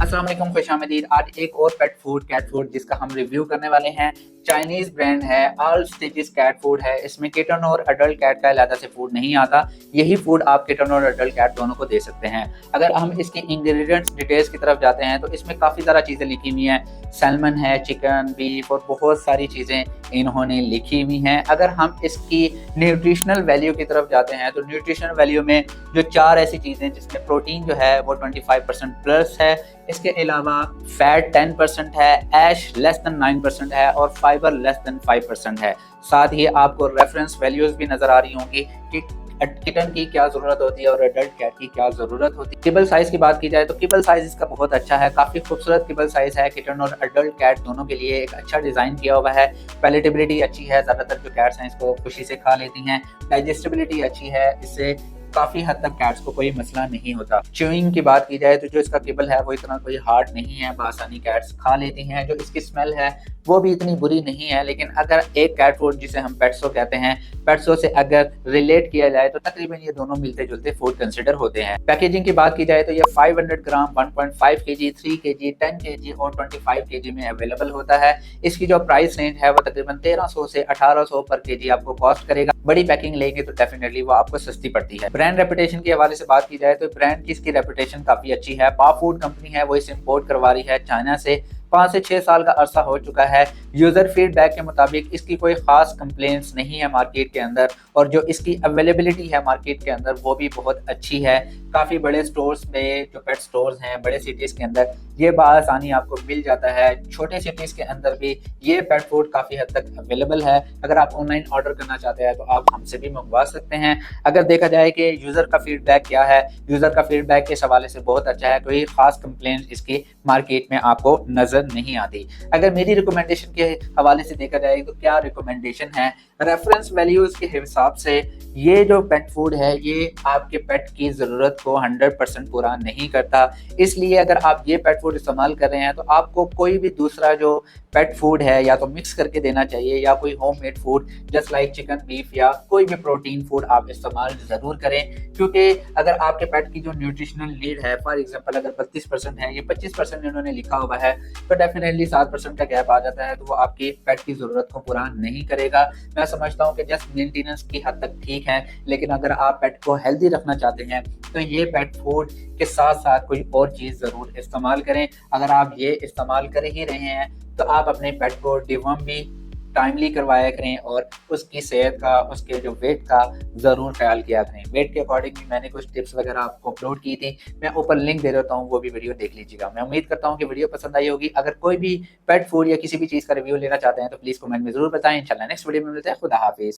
अस्सलाम वालेकुम, खुशामदीद। आज एक और पेट फूड कैट फूड जिसका हम रिव्यू करने वाले हैं। चाइनीज ब्रांड है, ऑल स्टेजेस कैट फूड है। इसमें किटन और अडल्ट कैट का अलग से फूड नहीं आता। यही फूड आप किटन और अडल्ट कैट दोनों को दे सकते हैं। अगर हम इसके इंग्रेडिएंट्स डिटेल्स की तरफ जाते हैं तो इसमें काफ़ी ज़्यादा चीज़ें लिखी हुई हैं। सैल्मन है, चिकन, बीफ और बहुत सारी चीज़ें इन्होंने लिखी हुई हैं। अगर हम इसकी न्यूट्रिशनल वैल्यू की तरफ जाते हैं तो न्यूट्रिशनल वैल्यू में जो 4 ऐसी चीज़ें जिसमें प्रोटीन जो है वो 25% प्लस है। इसके अलावा फैट 10% है, ऐश लेस देन 9% है और फाइबर लेस देन 5% है। साथ ही आपको रेफरेंस वैल्यूज भी नजर आ रही होंगी कि किटन की क्या ज़रूरत होती है और अडल्ट कैट की क्या ज़रूरत होती है। किबल साइज़ की बात की जाए तो किबल साइज़ इसका बहुत अच्छा है, काफ़ी खूबसूरत किबल साइज़ है। किटन और अडल्ट कैट दोनों के लिए एक अच्छा डिज़ाइन किया हुआ है। पैलेटेबिलिटी अच्छी है, ज़्यादातर जो कैट्स हैं इसको खुशी से खा लेती हैं। डाइजेस्टिबिलिटी अच्छी है, इससे काफ़ी हद तक कैट्स को कोई मसला नहीं होता। च्यूइंग की बात की जाए तो जो इसका किबल है वो इतना कोई हार्ड नहीं है, बआसानी कैट्स खा लेती हैं। जो इसकी स्मेल है वो भी इतनी बुरी नहीं है। लेकिन अगर एक कैट फूड जिसे हम पेट्सो कहते हैं, पेट्सो से अगर रिलेट किया जाए तो तकरीबन ये दोनों मिलते जुलते फूड कंसिडर होते हैं। पैकेजिंग की बात की जाए तो ये 500 ग्राम, 1.5 kg, 3 kg, 10 kg और 25 kg में अवेलेबल होता है। इसकी जो प्राइस रेंज है वो तकरीबन 1300 से 1800 पर kg आपको कॉस्ट करेगा। बड़ी पैकिंग लेंगे तो डेफिनेटली वो आपको सस्ती पड़ती है। ब्रांड रेपुटेशन के हवाले से बात की जाए तो ब्रांड की इसकी रेपुटेशन काफ़ी अच्छी है। पा फूड कंपनी है वो इसे इम्पोर्ट करवा रही है चाइना से। 5 से 6 साल का अरसा हो चुका है। यूज़र फीडबैक के मुताबिक इसकी कोई ख़ास कंप्लेंट्स नहीं है मार्केट के अंदर, और जो इसकी अवेलेबिलिटी है मार्केट के अंदर वो भी बहुत अच्छी है। काफ़ी बड़े स्टोर्स में, जो पेट स्टोर्स हैं बड़े सिटीज़ के अंदर, ये बआसानी आपको मिल जाता है। छोटे सिटीज़ के अंदर भी ये पेट फूड काफ़ी हद तक अवेलेबल है। अगर आप ऑनलाइन ऑर्डर करना चाहते हैं तो आप हमसे भी मंगवा सकते हैं। अगर देखा जाए कि यूज़र का फीडबैक क्या है, यूज़र का फीडबैक इस हवाले से बहुत अच्छा है। कोई ख़ास कंप्लेंट इसकी मार्केट में आपको नज़र नहीं आती। अगर मेरी रिकमेंडेशन के हवाले से देखा जाए तो क्या रिकमेंडेशन है, रेफरेंस वैल्यूज़ के हिसाब से ये जो पेट फूड है ये आपके पेट की ज़रूरत को 100% पूरा नहीं करता। इसलिए अगर आप ये पेट फूड इस्तेमाल कर रहे हैं तो आपको कोई भी दूसरा जो पेट फूड है या तो मिक्स करके देना चाहिए, या कोई home made food just like chicken, beef या कोई भी प्रोटीन फूड आप इस्तेमाल ज़रूर करें। क्योंकि अगर आपके पेट की जो न्यूट्रिशनल नीड है, फॉर एग्जांपल अगर 32% है, ये 25% इन्होंने लिखा हुआ है, तो डेफिनेटली 7% का गैप आ जाता है, तो वो आपकी पेट की ज़रूरत को पूरा नहीं करेगा। मैं समझता हूँ कि जस्ट मेंटेनेंस की हद तक ठीक है, लेकिन अगर आप पेट को हेल्दी रखना चाहते हैं तो ये पेट फूड के साथ साथ कोई और चीज़ ज़रूर इस्तेमाल करें। अगर आप ये इस्तेमाल कर ही रहे हैं तो आप अपने पेट को डिवॉर्म भी टाइमली करवाया करें और उसकी सेहत का, उसके जो वेट का ज़रूर ख्याल किया करें। वेट के अकॉर्डिंग भी मैंने कुछ टिप्स वगैरह आपको अपलोड की थी, मैं ऊपर लिंक दे देता हूँ, वो भी वीडियो देख लीजिएगा। मैं उम्मीद करता हूँ कि वीडियो पसंद आई होगी। अगर कोई भी पेट फूड या किसी भी चीज़ का रिव्यू लेना चाहते हैं तो प्लीज़ कमेंट में ज़रूर बताएं। इंशाल्लाह नेक्स्ट वीडियो में मिलते हैं। खुदा हाफिज़।